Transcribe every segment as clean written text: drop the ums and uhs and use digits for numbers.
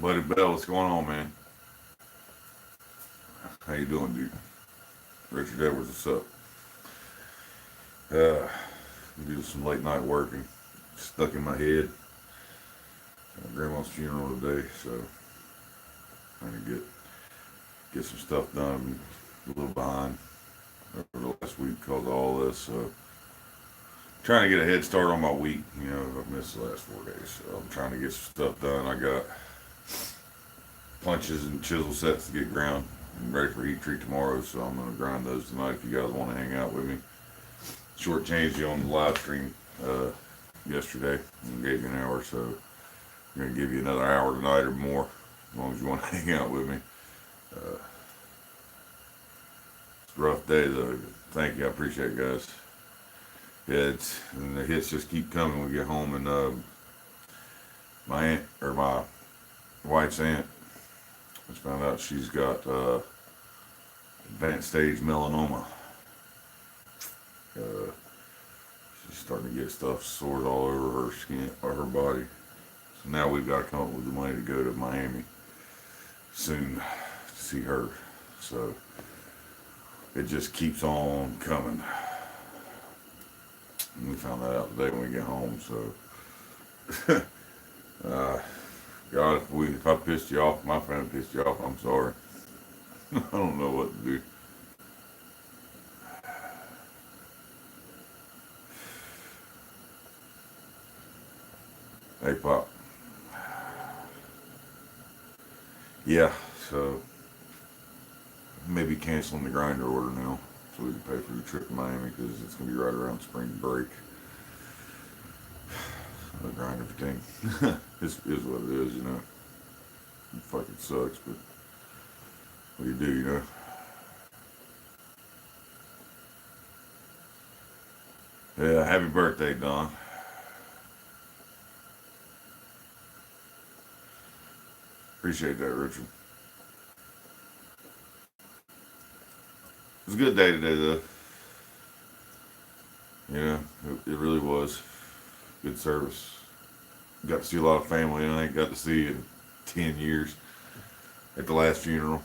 Buddy Bell, what's going on, man? How you doing, dude? Richard Edwards, what's up? Uh, do some late night working. Stuck in my head. My grandma's funeral today, so trying to get some stuff done. I'm a little behind over the last week because of all this. So trying to get a head start on my week. You know, I've missed the last 4 days, so I'm trying to get some stuff done. I got punches and chisel sets to get ground. I'm ready for heat treat tomorrow, so I'm gonna grind those tonight. If you guys want to hang out with me, shortchanged you on the live stream yesterday and gave you an hour, so I'm gonna give you another hour tonight or more, as long as you want to hang out with me. Uh, it's a rough day though. Thank you, I appreciate it, guys. Yeah, and the hits just keep coming when we get home, and my aunt or my wife's aunt just found out she's got advanced stage melanoma. Uh, she's starting to get stuff sores all over her skin or her body. So now we've got to come up with the money to go to Miami soon to see her. So it just keeps on coming. And we found that out today when we get home. So, God, if I pissed you off, my friend pissed you off, I'm sorry. I don't know what to do. Hey, Pop. Yeah, so maybe canceling the grinder order now so we can pay for the trip to Miami because it's going to be right around spring break. The grinder thing is what it is, you know. It fucking sucks, but what do you do, you know? Yeah, happy birthday, Don. Appreciate that, Richard. It was a good day today, though. You know, it really was. Good service. Got to see a lot of family I ain't got to see in 10 years at the last funeral.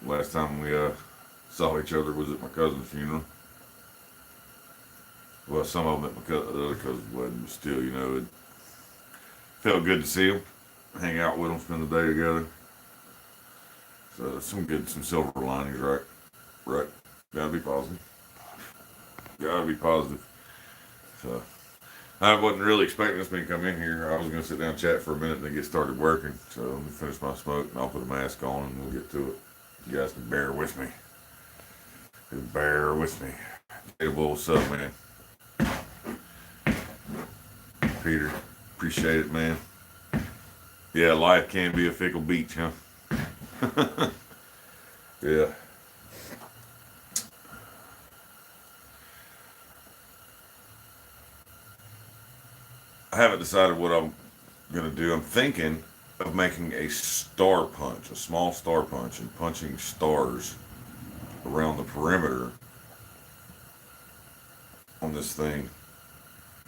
Last time we saw each other was at my cousin's funeral. Well, some of them at the other cousin's wedding, but still, you know, it felt good to see them, hang out with them, spend the day together. So some silver linings, right? Right. Gotta be positive. Gotta be positive. So I wasn't really expecting this man to come in here. I was gonna sit down and chat for a minute and then get started working. So let me finish my smoke and I'll put a mask on and we'll get to it. You guys can bear with me. Just bear with me. Hey, what's up, man? Peter, appreciate it, man. Yeah, life can be a fickle beach, huh? Yeah. I haven't decided what I'm gonna do. I'm thinking of making a star punch, a small star punch, and punching stars around the perimeter on this thing.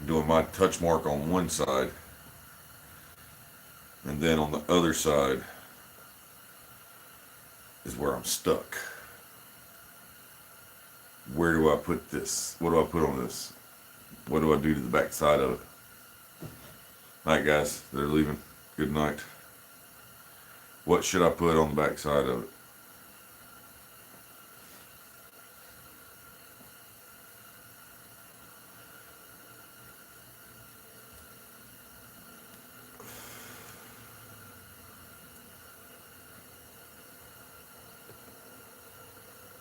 Doing my touch mark on one side, and then on the other side is where I'm stuck. Where do I put this? What do I put on this? What do I do to the back side of it? Night, guys. They're leaving. Good night. What should I put on the back side of it?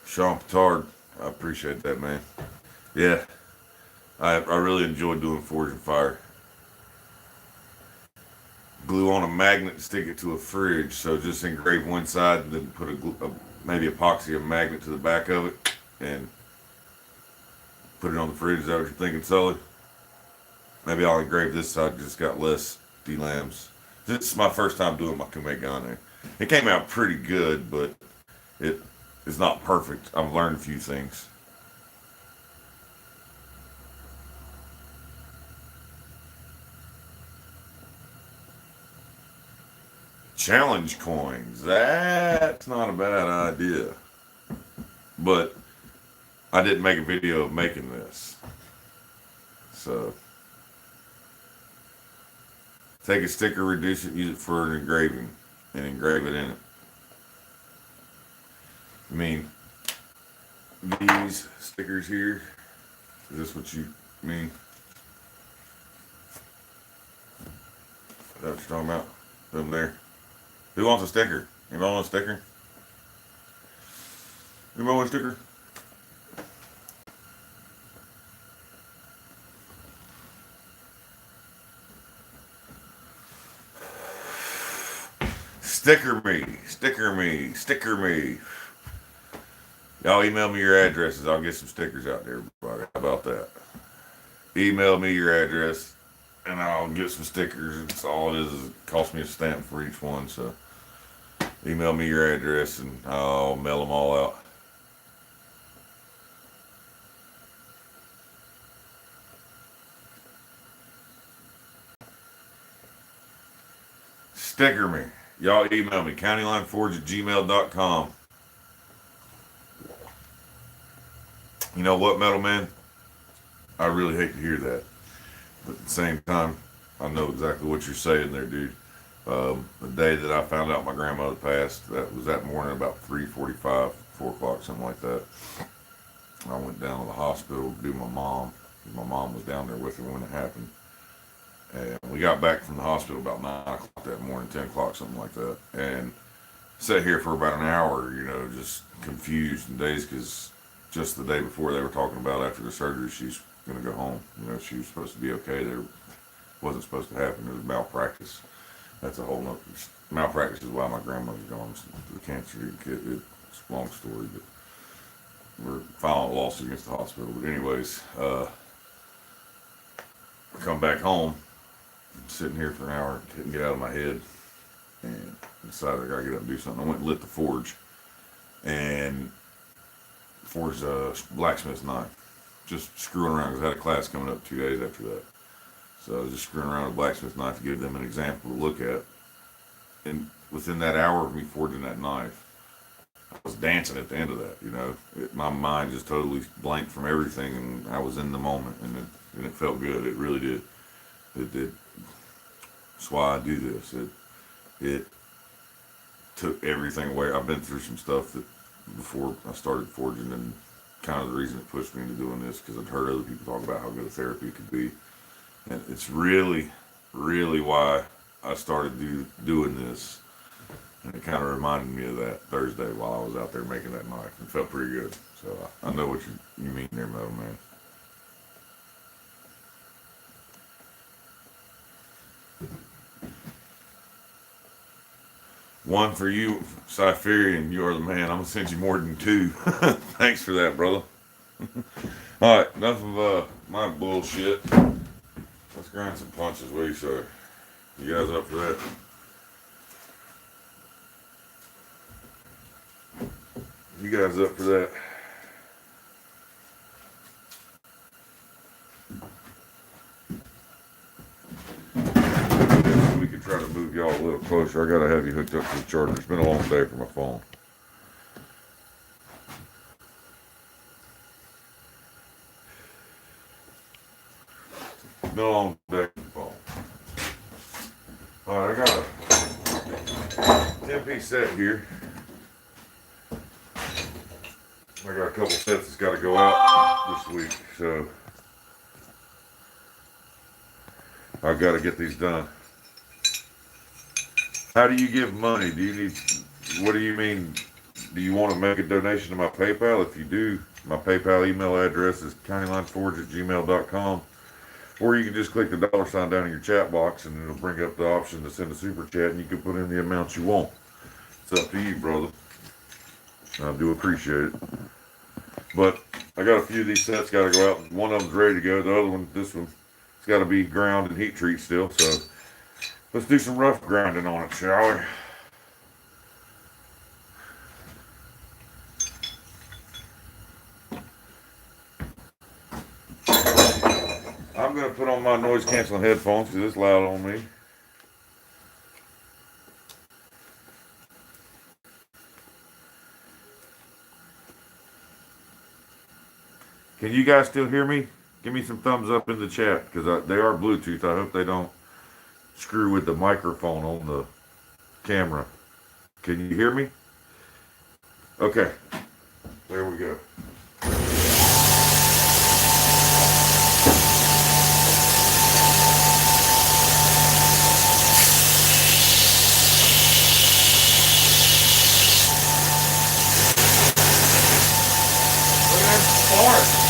Sean Petard, I appreciate that, man. Yeah, I really enjoy doing Forge and Fire. Glue on a magnet, stick it to a fridge. So just engrave one side and then put maybe epoxy a magnet to the back of it and put it on the fridge. Is that what you're thinking, Sully? Maybe I'll engrave this side because it's got less D-lambs. This is my first time doing my Kumegane. It came out pretty good, but it is not perfect. I've learned a few things. challenge coins. That's not a bad idea. But I didn't make a video of making this. So take a sticker, reduce it, use it for an engraving, and engrave it in it. I mean, these stickers here, is this what you mean? Is that what you're talking about? Them there. Who wants a sticker? Anybody want a sticker? Anybody want a sticker? Sticker me, sticker me, sticker me. Y'all email me your addresses. I'll get some stickers out there, everybody. How about that? Email me your address, and I'll get some stickers. It's all it is. It costs me a stamp for each one. So email me your address, and I'll mail them all out. Sticker me. Y'all email me, countylineforge@gmail.com. You know what, Metal Man? I really hate to hear that. But at the same time, I know exactly what you're saying there, dude. The day that I found out my grandmother passed, that was that morning about 3:45, 4 o'clock, something like that. I went down to the hospital to do my mom. My mom was down there with her when it happened. And we got back from the hospital about 9 o'clock that morning, 10 o'clock, something like that. And sat here for about an hour, just confused and dazed because just the day before they were talking about after the surgery, she's going to go home. She was supposed to be okay. There wasn't supposed to happen. It was malpractice. That's a whole nother. Malpractice is why my grandmother's gone. The cancer. It's a long story, but we're filing a lawsuit against the hospital. But anyways, I come back home. Sitting here for an hour, couldn't get out of my head, and decided I gotta get up and do something. I went and lit the forge, and forged a blacksmith's knife. Just screwing around because I had a class coming up 2 days after that. So I was just screwing around with a blacksmith's knife to give them an example to look at. And within that hour of me forging that knife, I was dancing at the end of that. My mind just totally blanked from everything, and I was in the moment, and it felt good. It really did. It did. That's why I do this. It took everything away. I've been through some stuff that before I started forging, and kind of the reason it pushed me into doing this because I'd heard other people talk about how good a therapy could be, and it's really, really why I started doing this. And it kind of reminded me of that Thursday while I was out there making that knife. It felt pretty good. So I know what you mean there, Metal Man. One for you, Cypherian. You are the man. I'm gonna send you more than 2. Thanks for that, brother. All right, enough of my bullshit. Let's grind some punches. What do you say? You guys up for that? You guys up for that? We could try to move y'all a little closer. I gotta have you hooked up to the charger. It's been a long day for my phone. It's been a long day for the phone. All right, I got a 10-piece set here. I got a couple sets that's got to go out this week, so I've got to get these done. How do you give money? What do you mean? Do you want to make a donation to my PayPal? If you do, my PayPal email address is countylineforge@gmail.com. Or you can just click the $ down in your chat box and it'll bring up the option to send a super chat and you can put in the amount you want. It's up to you, brother. I do appreciate it. But I got a few of these sets got to go out. One of them's ready to go. The other one, this one, it's got to be ground and heat treat still. So let's do some rough grinding on it, shall we? I'm going to put on my noise canceling headphones because it's loud on me. Can you guys still hear me? Give me some thumbs up in the chat because they are Bluetooth. I hope they don't screw with the microphone on the camera. Can you hear me? Okay. There we go. Look at that spark.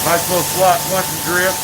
Nice little slot punch and grip.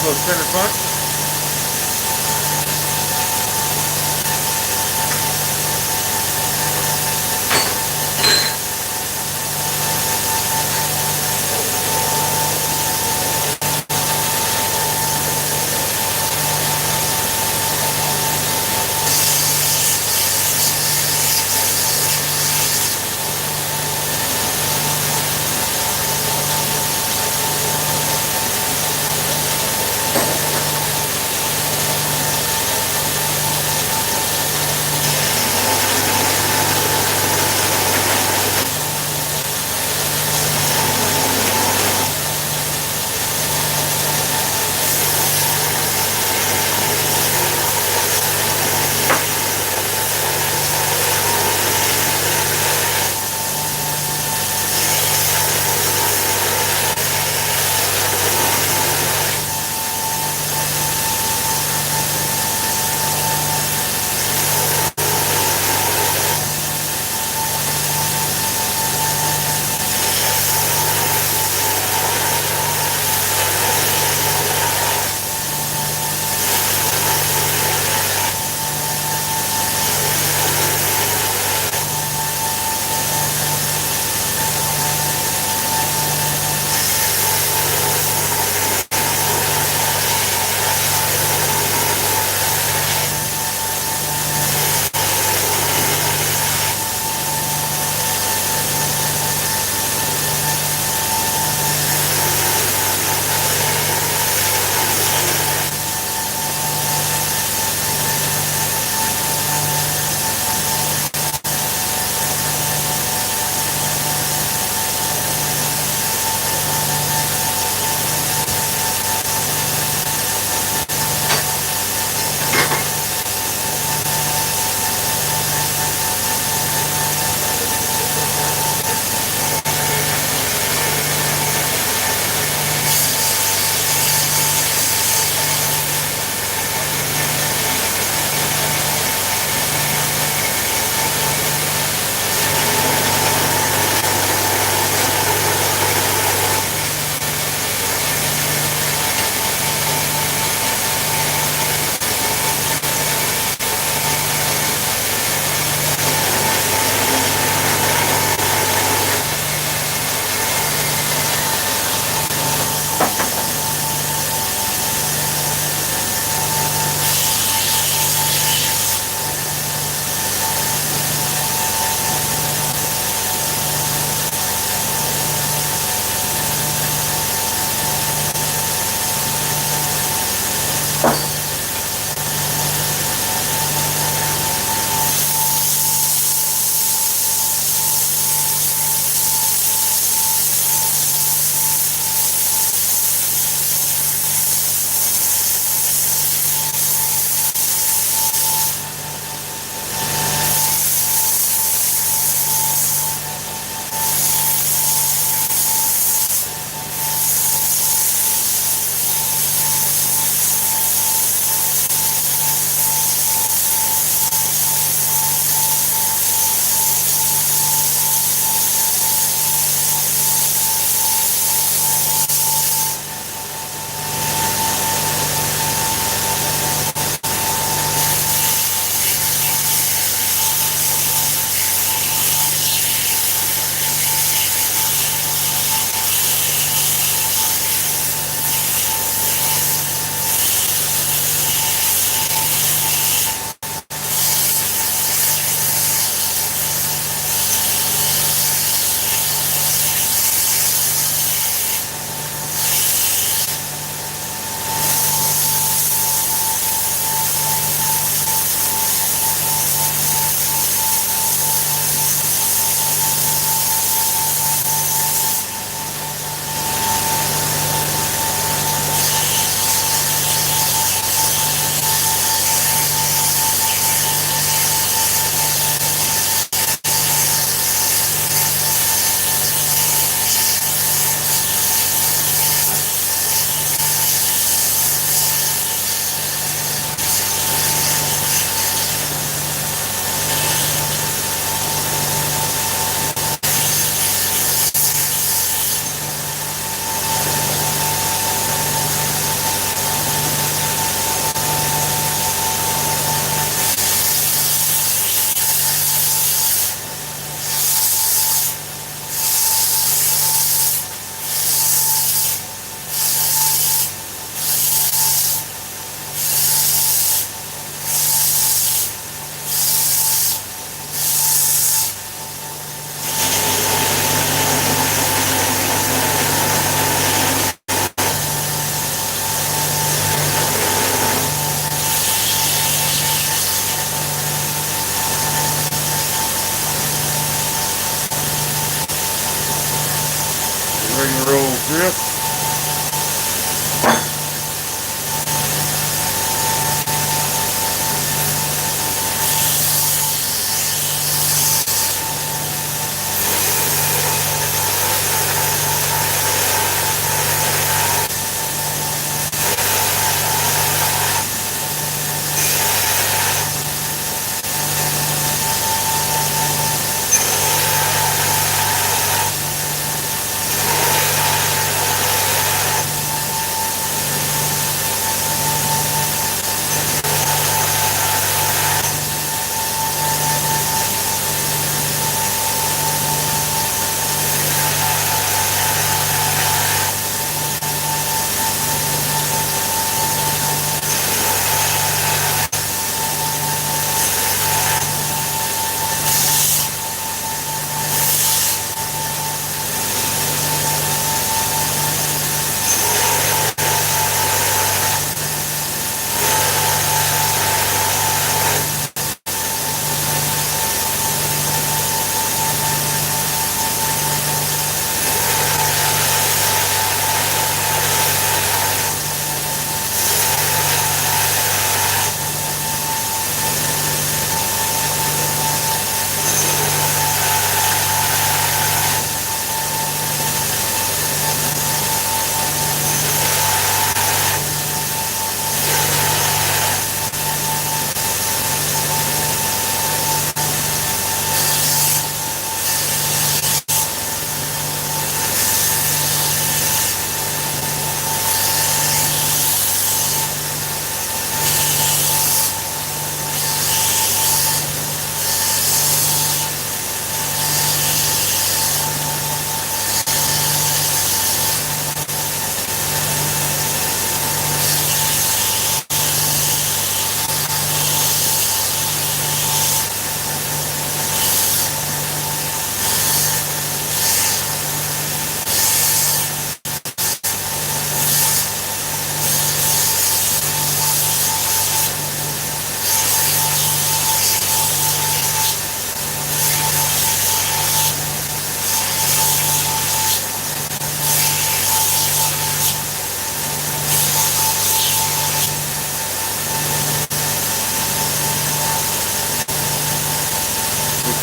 little center punch.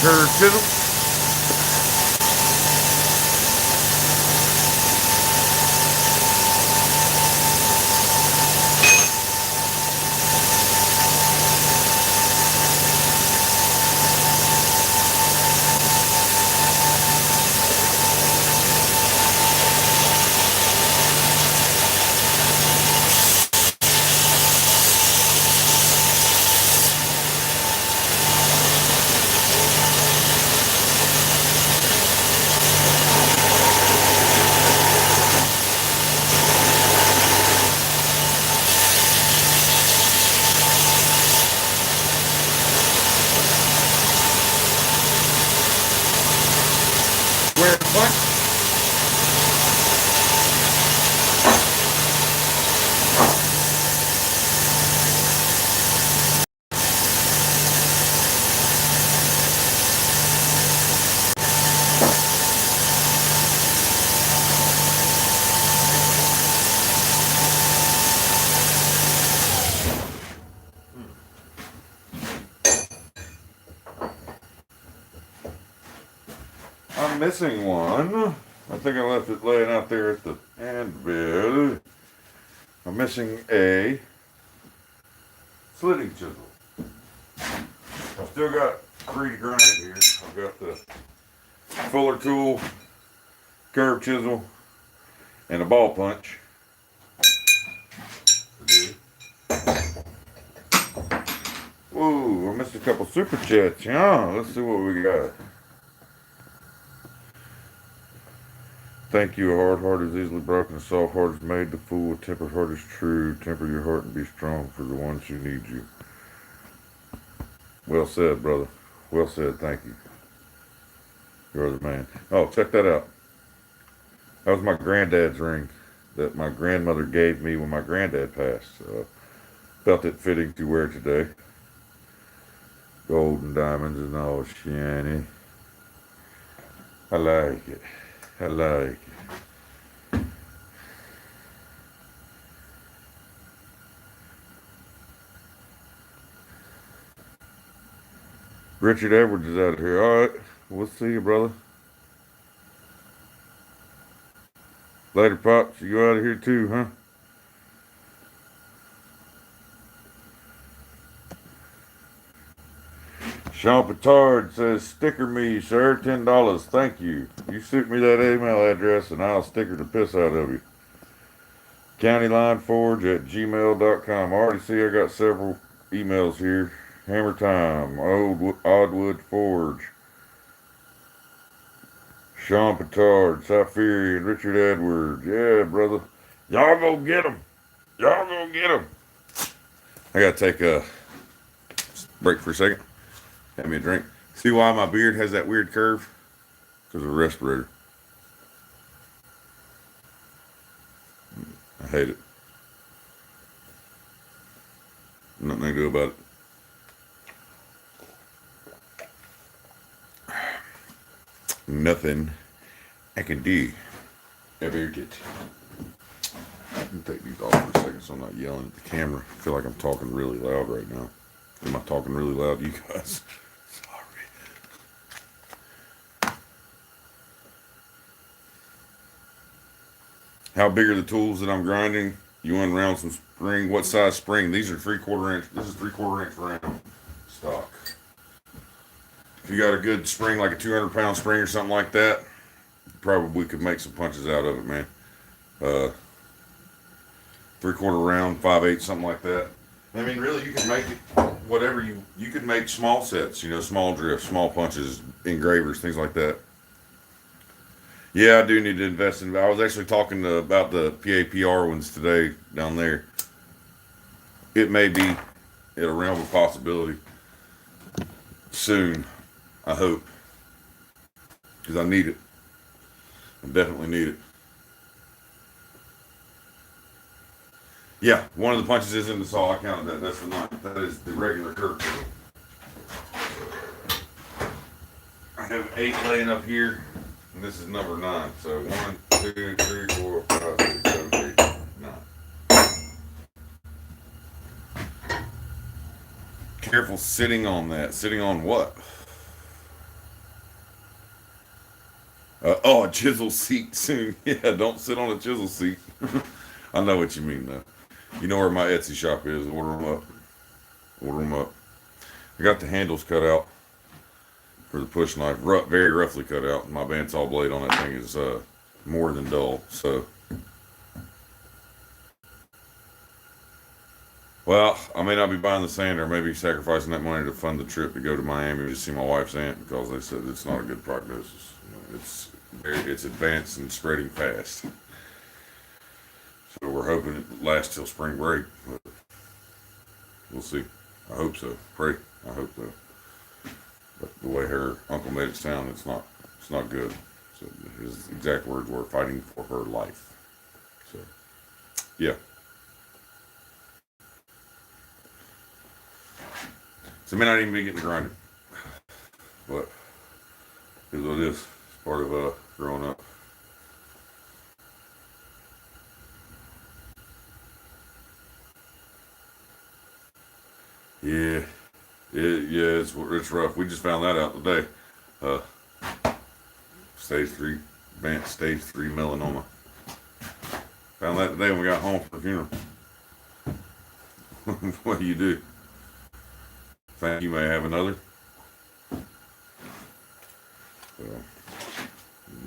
Curve chisel. Square punch. I'm missing one. I think I left it laying out there at the anvil. I'm missing a slitting chisel. I've still got 3 to grind here. I've got the Fuller tool, curve chisel, and a ball punch. Whoa, I missed a couple super chats. Yeah, let's see what we got. Thank you. A hard heart is easily broken. A soft heart is made. The fool. A tempered heart is true. Temper your heart and be strong for the ones who need you. Well said, brother. Well said. Thank you. You're the man. Oh, check that out. That was my granddad's ring that my grandmother gave me when my granddad passed. Felt it fitting to wear today. Gold and diamonds and all shiny. I like it. I like it. Richard Edwards is out of here. All right. We'll see you, brother. Later, Pops. You out of here too, huh? Sean Petard says, sticker me, sir. $10. Thank you. You shoot me that email address and I'll sticker the piss out of you. CountyLineForge@gmail.com. I already see I got several emails here. Hammer Time, Oddwood Forge, Sean Petard, Cypherian, Richard Edwards. Yeah, brother. Y'all go get them. Y'all go get them. I gotta take a break for a second. Have me a drink. See why my beard has that weird curve? Because of the respirator. I hate it. Nothing I can do about it. Nothing I can do about it. Let me take these off for a second so I'm not yelling at the camera. I feel like I'm talking really loud right now. Am I talking really loud to you guys? Sorry. How big are the tools that I'm grinding? You unround some spring. What size spring? These are 3/4 inch. This is 3/4 inch round stock. If you got a good spring, like a 200-pound spring or something like that, probably could make some punches out of it, man. 3/4 round, 5/8, something like that. I mean, really, you can make it whatever you could make small sets, small drifts, small punches, engravers, things like that. Yeah, I do need to invest in. I was actually talking about the PAPR ones today down there. It may be in a realm of possibility soon. I hope, because I need it. I definitely need it. Yeah, one of the punches is in the saw. I counted that. That's the 9th. That is the regular curve. I have 8 laying up here, and this is number 9. So 1, 2, 3, 4, 5, 6, 7, 8, 9. Careful sitting on that. Sitting on what? Oh, a chisel seat soon. Yeah, don't sit on a chisel seat. I know what you mean, though. You know where my Etsy shop is. Order them up. Order them up. I got the handles cut out for the push knife, very roughly cut out. My bandsaw blade on that thing is more than dull. So, well, I may not be buying the sander. Maybe sacrificing that money to fund the trip to go to Miami to see my wife's aunt because they said it's not a good prognosis. It's advanced and spreading fast. So we're hoping it lasts till spring break. But we'll see. I hope so. Pray. I hope so. But the way her uncle made it sound, it's not good. So his exact words were fighting for her life. So yeah. So I may not even be getting grinded. But here's what it is. It's part of growing up. Yeah. It's rough. We just found that out today. Uh, stage 3, advanced stage 3 melanoma. Found that today when we got home from the funeral. What do you do? Think you may have another? So,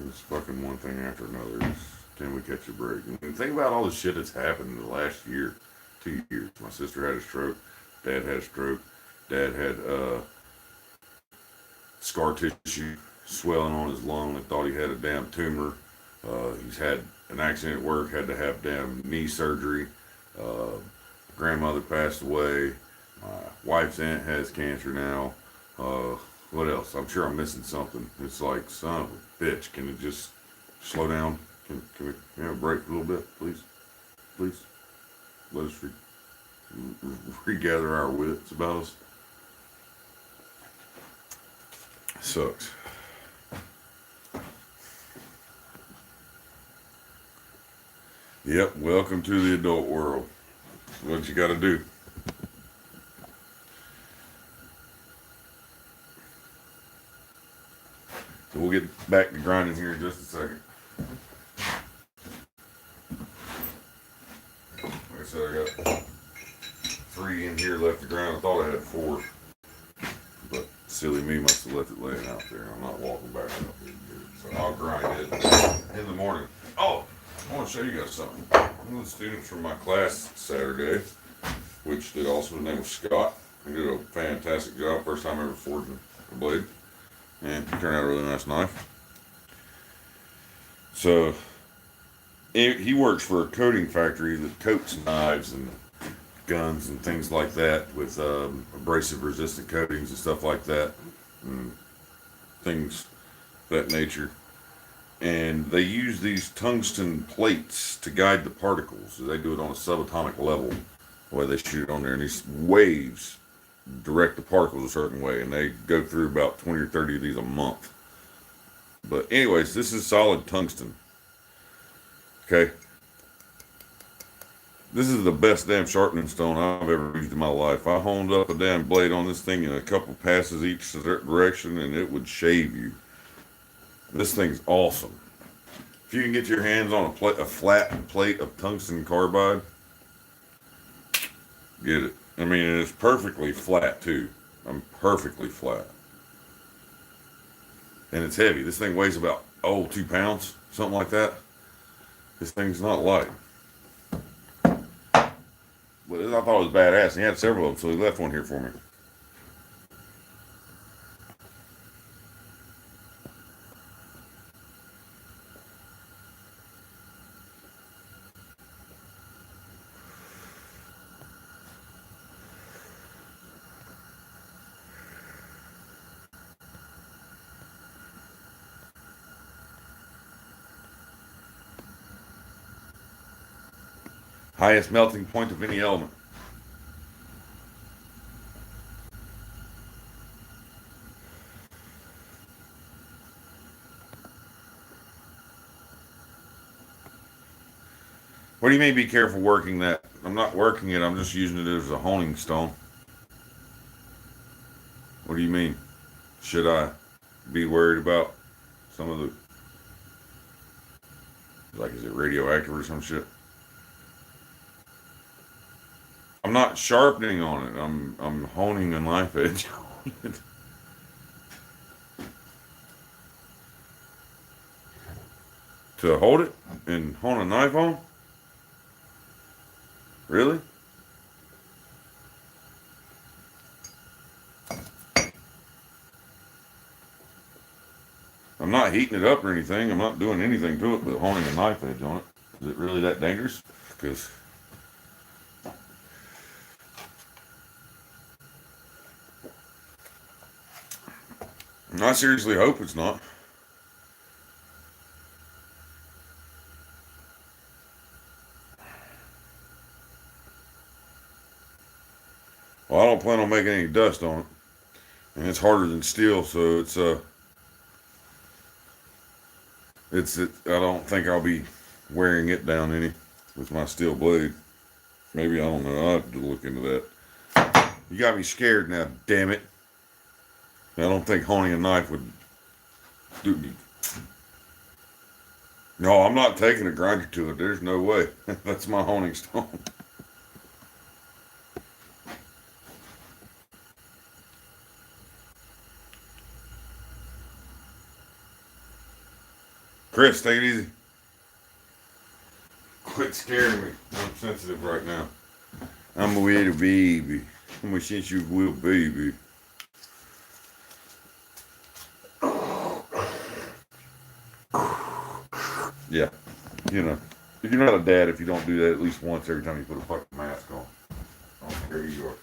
just fucking one thing after another. Can we catch a break? And think about all the shit that's happened in the last year, 2 years. My sister had a stroke. Dad had a stroke. Dad had scar tissue swelling on his lung. They thought he had a damn tumor. He's had an accident at work, had to have damn knee surgery. Grandmother passed away. My wife's aunt has cancer now. What else? I'm sure I'm missing something. It's like, son of a bitch. Can it just slow down? Can we have a break a little bit, please? Please? Let us regather our wits about us. Sucks. Yep, welcome to the adult world. What you gotta do. So we'll get back to grinding here in just a second. Like I said, I got 3 in here left to grind. I thought I had 4. But silly me must have left it laying out there. I'm not walking back up here. So I'll grind it in the morning. Oh, I want to show you guys something. One of the students from my class Saturday, which did also the name of Scott, he did a fantastic job. First time ever forging a blade. And it turned out a really nice knife. So he works for a coating factory that coats knives and guns and things like that with abrasive resistant coatings and stuff like that, and things of that nature. And they use these tungsten plates to guide the particles. They do it on a subatomic level, the way they shoot it on there. And these waves direct the particles a certain way, and they go through about 20 or 30 of these a month. But anyways, this is solid tungsten. Okay. This is the best damn sharpening stone I've ever used in my life. I honed up a damn blade on this thing in a couple passes each direction, and it would shave you. This thing's awesome. If you can get your hands on a flat plate of tungsten carbide, get it. I mean, it's perfectly flat too. I'm perfectly flat, and it's heavy. This thing weighs about 2 pounds, something like that. This thing's not light. But I thought it was badass. He had several of them, so he left one here for me. Highest melting point of any element. What do you mean be careful working that? I'm not working it, I'm just using it as a honing stone. What do you mean? Should I be worried about some of the Like, is it radioactive or some shit? I'm not sharpening on it. I'm honing a knife edge on it. To hold it and hone a knife on? Really? I'm not heating it up or anything. I'm not doing anything to it but honing a knife edge on it. Is it really that dangerous? Because I seriously hope it's not. Well, I don't plan on making any dust on it. And it's harder than steel, so I don't think I'll be wearing it down any with my steel blade. Maybe, I don't know. I'll have to look into that. You got me scared now, damn it. I don't think honing a knife would do me. No, I'm not taking a grinder to it. There's no way. That's my honing stone. Chris, take it easy. Quit scaring me. I'm sensitive right now. I'm a little baby. I'm a sensitive little baby. Yeah, you know, you're not a dad if you don't do that at least once every time you put a fucking mask on. I don't care who you are.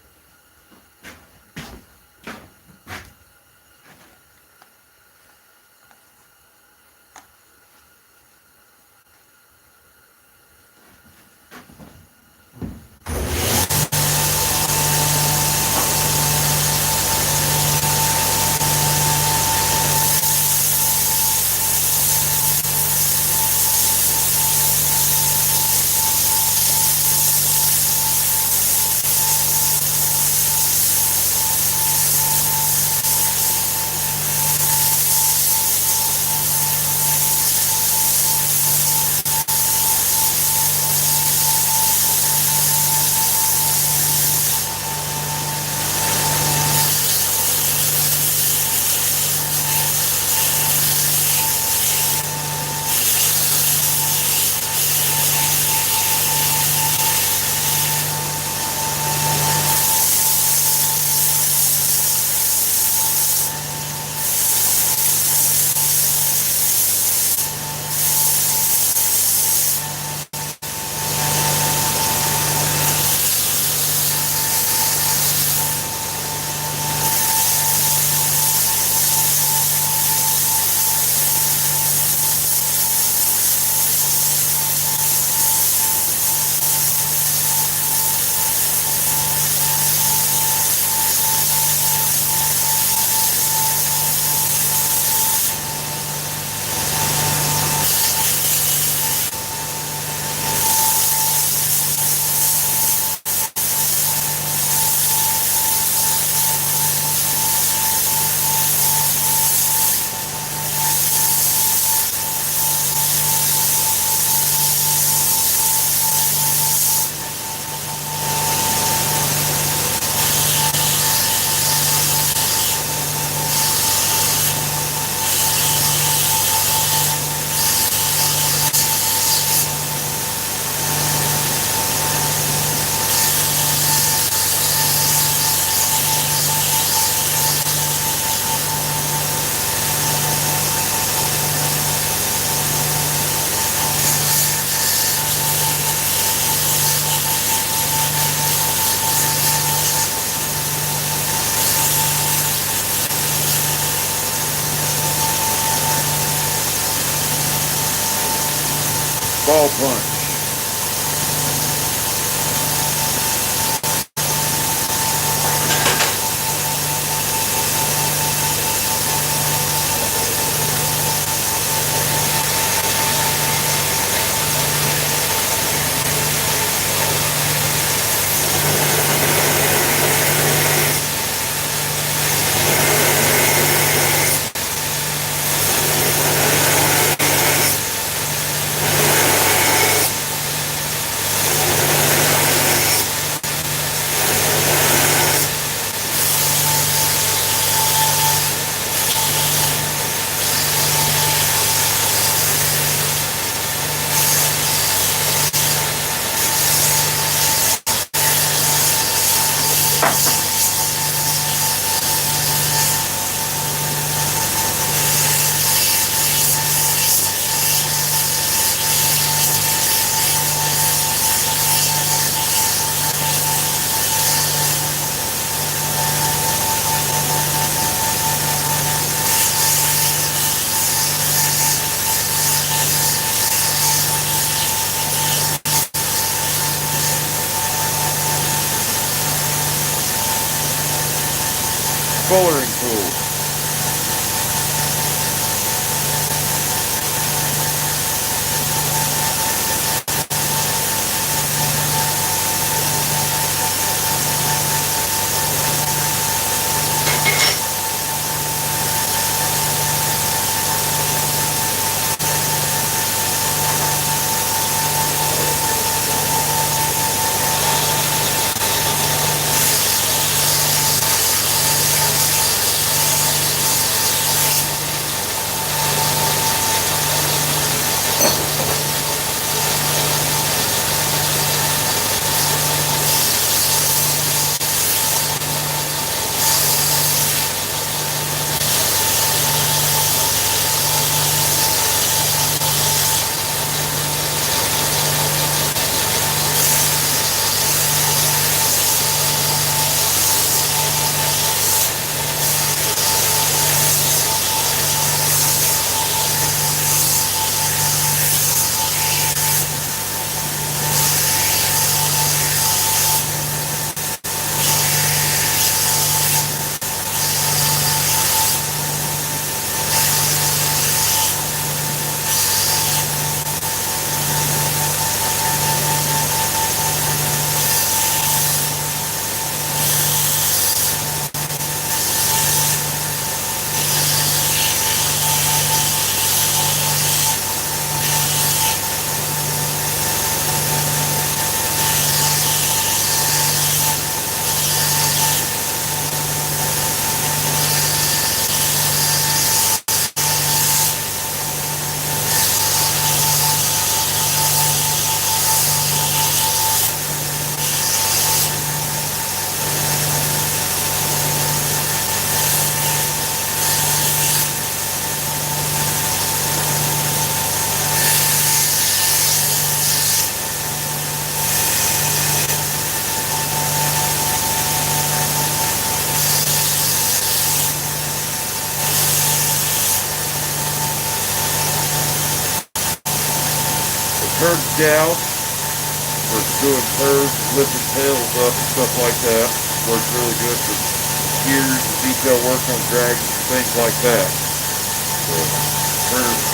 Ball punch. Fullering tool. Turd scout for doing turds, lifting tails up and stuff like that. Works really good for gears and detail work on dragons and things like that. So, turd.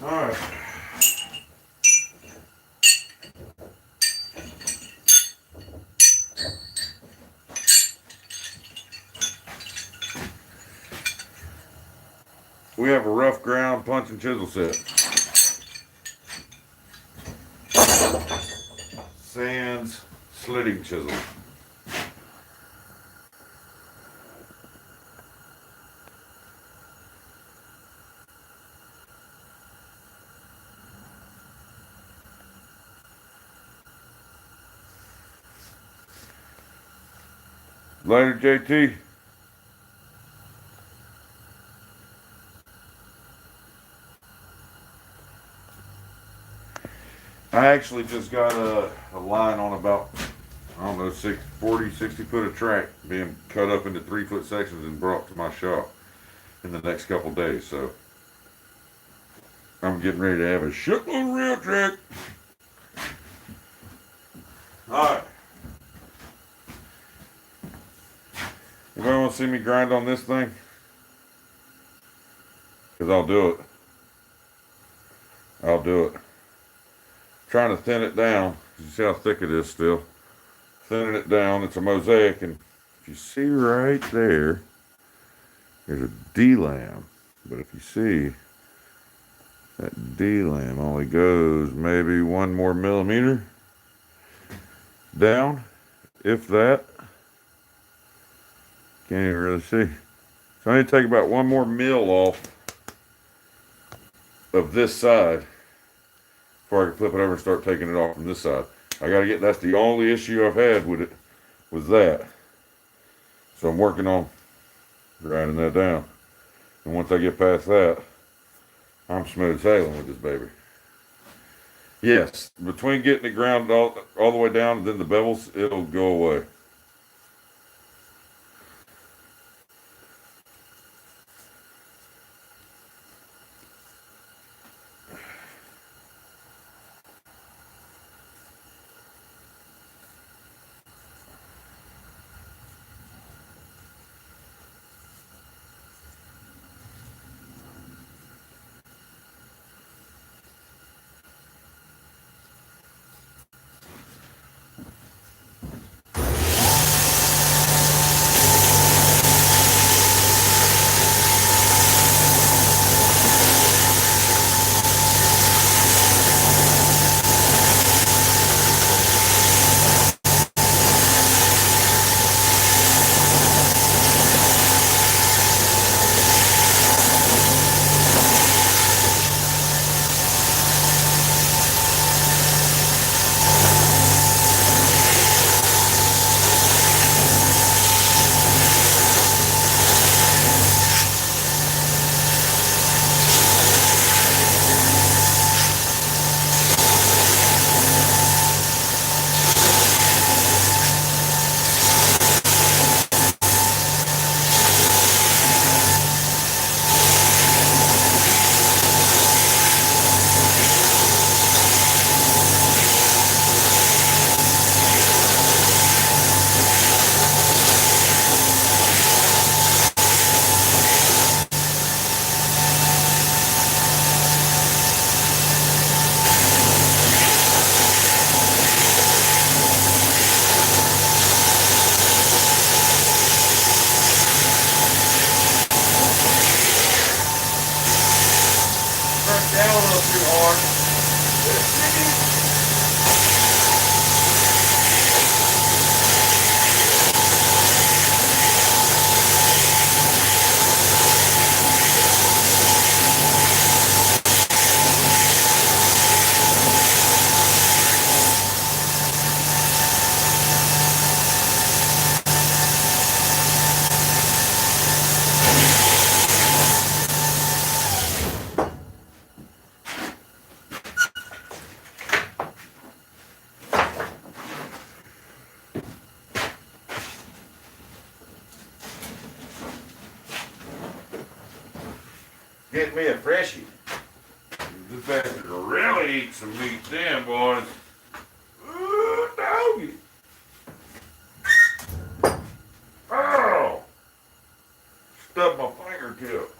Alright. We have a rough ground punch and chisel set. Sands slitting chisel. Later, JT. I actually just got a line on about, I don't know, 60 foot of track being cut up into 3-foot sections and brought to my shop in the next couple days. So I'm getting ready to have a shitload of rail track. Alright. Anybody want to see me grind on this thing? Because I'll do it. I'll do it. Trying to thin it down. You see how thick it is still. Thinning it down. It's a mosaic, and if you see right there, there's a D-lam. But if you see, that D-lam only goes maybe 1 more millimeter down, if that. Can't even really see. So I need to take about 1 more mil off of this side before I can flip it over and start taking it off from this side. I gotta get, that's the only issue I've had with it, was that. So I'm working on grinding that down. And once I get past that, I'm smooth sailing with this baby. Yes, between getting it ground all the way down and then the bevels, it'll go away. Get me a freshie. This bastard will really eat some meat then, boys. Ooh, doggy. Oh! Stubbed my fingertip.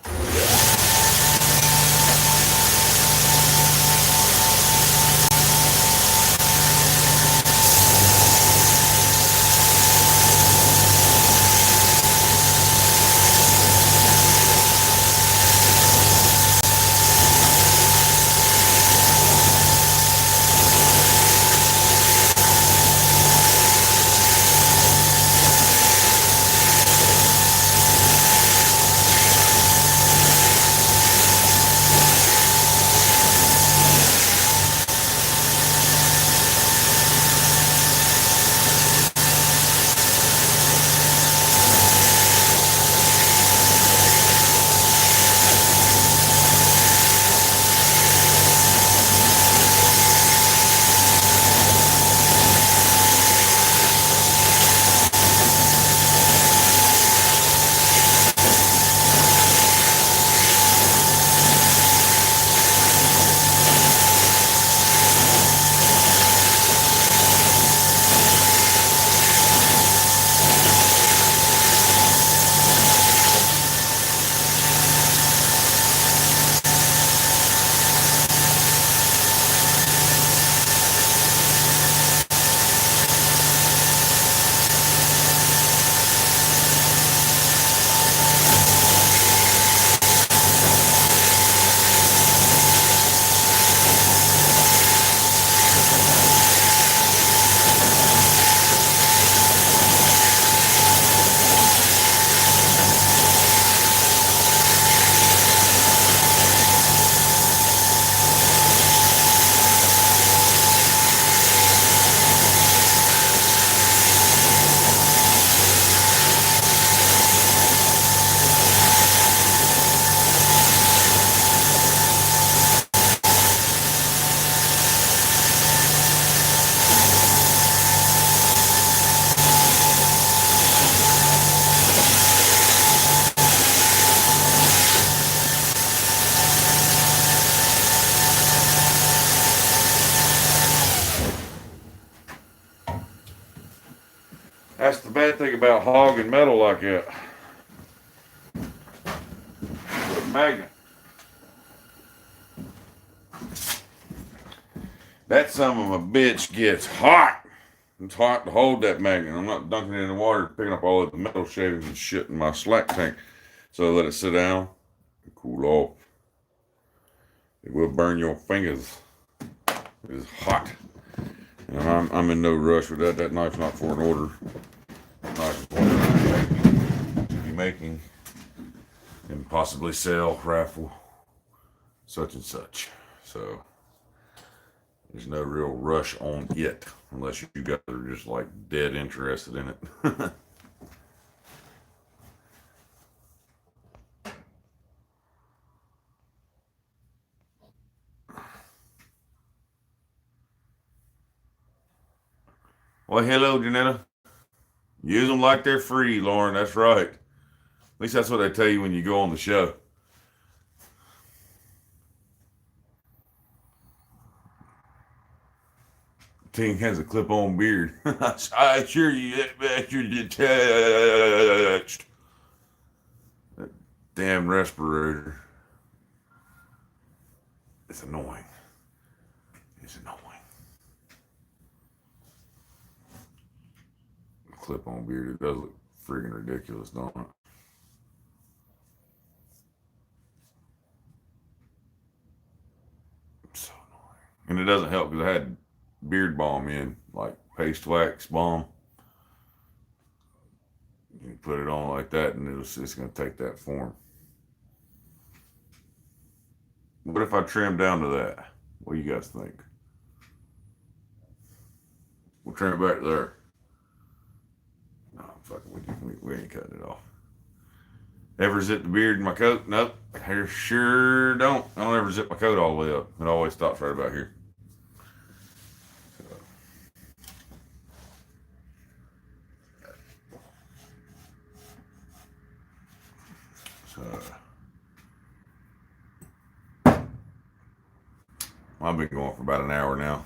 That's the bad thing about hogging metal like that. The magnet. That son of a bitch gets hot. It's hot to hold that magnet. I'm not dunking it in the water, picking up all of the metal shavings and shit in my slack tank. So I let it sit down and cool off. It will burn your fingers. It's hot. And I'm in no rush with that. That knife's not for an order. That knife is one to be making and possibly sell, raffle, such and such. So there's no real rush on it unless you guys are just like dead interested in it. Well, hello, Janetta. Use them like they're free, Lauren. That's right. At least that's what they tell you when you go on the show. Ting has a clip-on beard. I assure you that you're detached. That damn respirator. It's annoying. It's annoying. Clip-on beard. It does look friggin' ridiculous, don't it? So annoying. And it doesn't help because I had beard balm in, like paste wax balm. You put it on like that, and it's going to take that form. What if I trim down to that? What do you guys think? We'll trim it back there. No, fucking with you. We ain't cutting it off. Ever zip the beard in my coat? Nope. Hair sure don't. I don't ever zip my coat all the way up. It always stops right about here. So I've been going for about an hour now.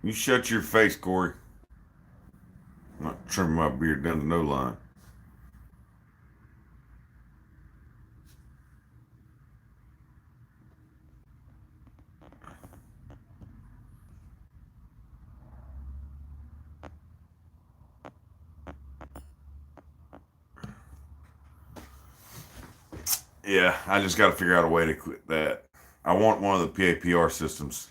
You shut your face, Corey. I'm not trimming my beard down to no line. Yeah, I just got to figure out a way to quit that. I want one of the PAPR systems.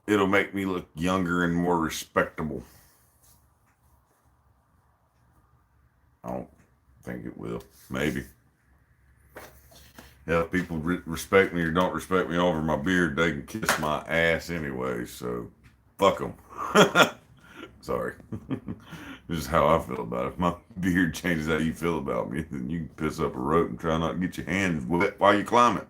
It'll make me look younger and more respectable. I don't think it will. Maybe. Yeah, if people respect me or don't respect me over my beard, they can kiss my ass anyway. So, fuck them. Sorry. This is how I feel about it. If my beard changes how you feel about me, then you can piss up a rope and try not to get your hands wet while you climb it.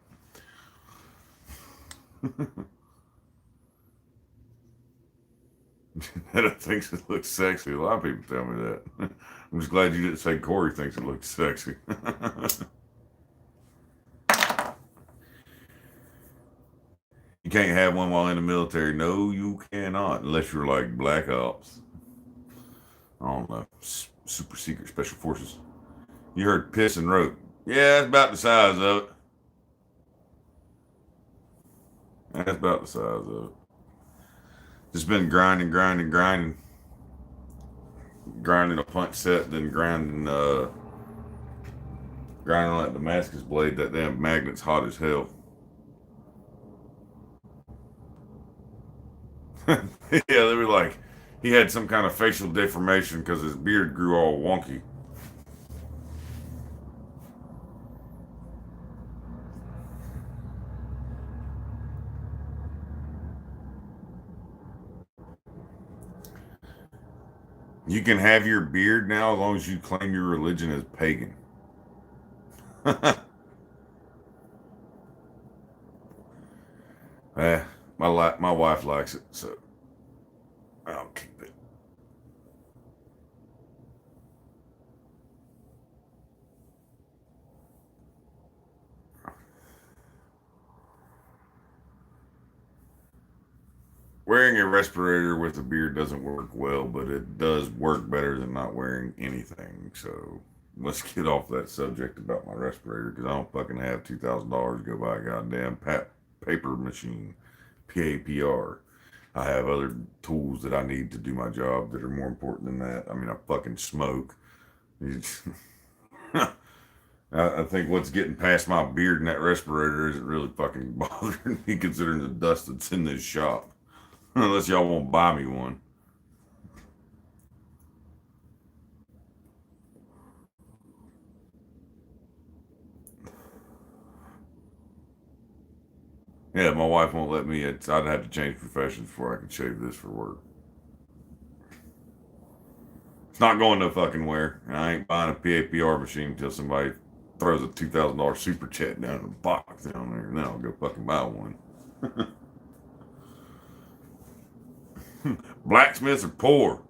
That thinks it looks sexy. A lot of people tell me that. I'm just glad you didn't say Corey thinks it looks sexy. You can't have one while in the military. No, you cannot, unless you're like Black Ops. I don't know. Super secret special forces. You heard piss and rope. Yeah, that's about the size of it. That's about the size of it. Just been grinding, grinding a punch set, then grinding on that Damascus blade. That damn magnet's hot as hell. Yeah, they were like, he had some kind of facial deformation because his beard grew all wonky. You can have your beard now as long as you claim your religion as pagan. eh, my wife likes it, so I'll keep it. wearing a respirator with a beard doesn't work well, but it does work better than not wearing anything. So let's get off that subject about my respirator because I don't fucking have $2,000 to go buy a goddamn paper machine, PAPR. I have other tools that I need to do my job that are more important than that. I mean, I fucking smoke. I think what's getting past my beard and that respirator isn't really fucking bothering me considering the dust that's in this shop. Unless y'all won't buy me one. Yeah, my wife won't let me. I'd have to change professions before I can shave this for work. It's not going no fucking where. And I ain't buying a PAPR machine until somebody throws a $2,000 super chat down in the box down there. And then I'll go fucking buy one. Blacksmiths are poor.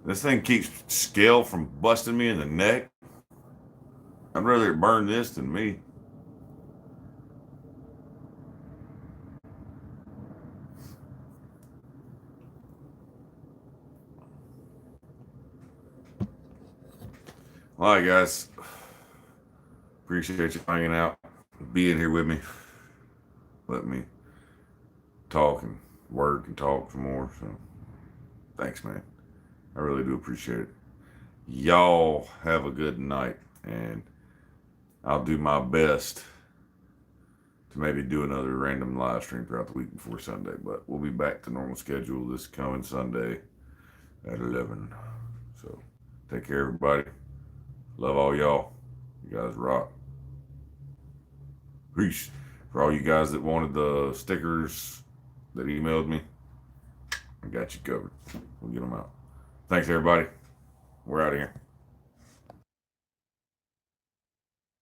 This thing keeps scale from busting me in the neck. I'd rather it burn this than me. All right, guys. Appreciate you hanging out, being here with me. Let me talk and work and talk some more. So thanks, man. I really do appreciate it. Y'all have a good night, and I'll do my best to maybe do another random live stream throughout the week before Sunday. But we'll be back to normal schedule this coming Sunday at 11. So take care, everybody. Love all y'all. You guys rock. Peace. For all you guys that wanted the stickers that emailed me, I got you covered. We'll get them out. Thanks, everybody. We're out of here.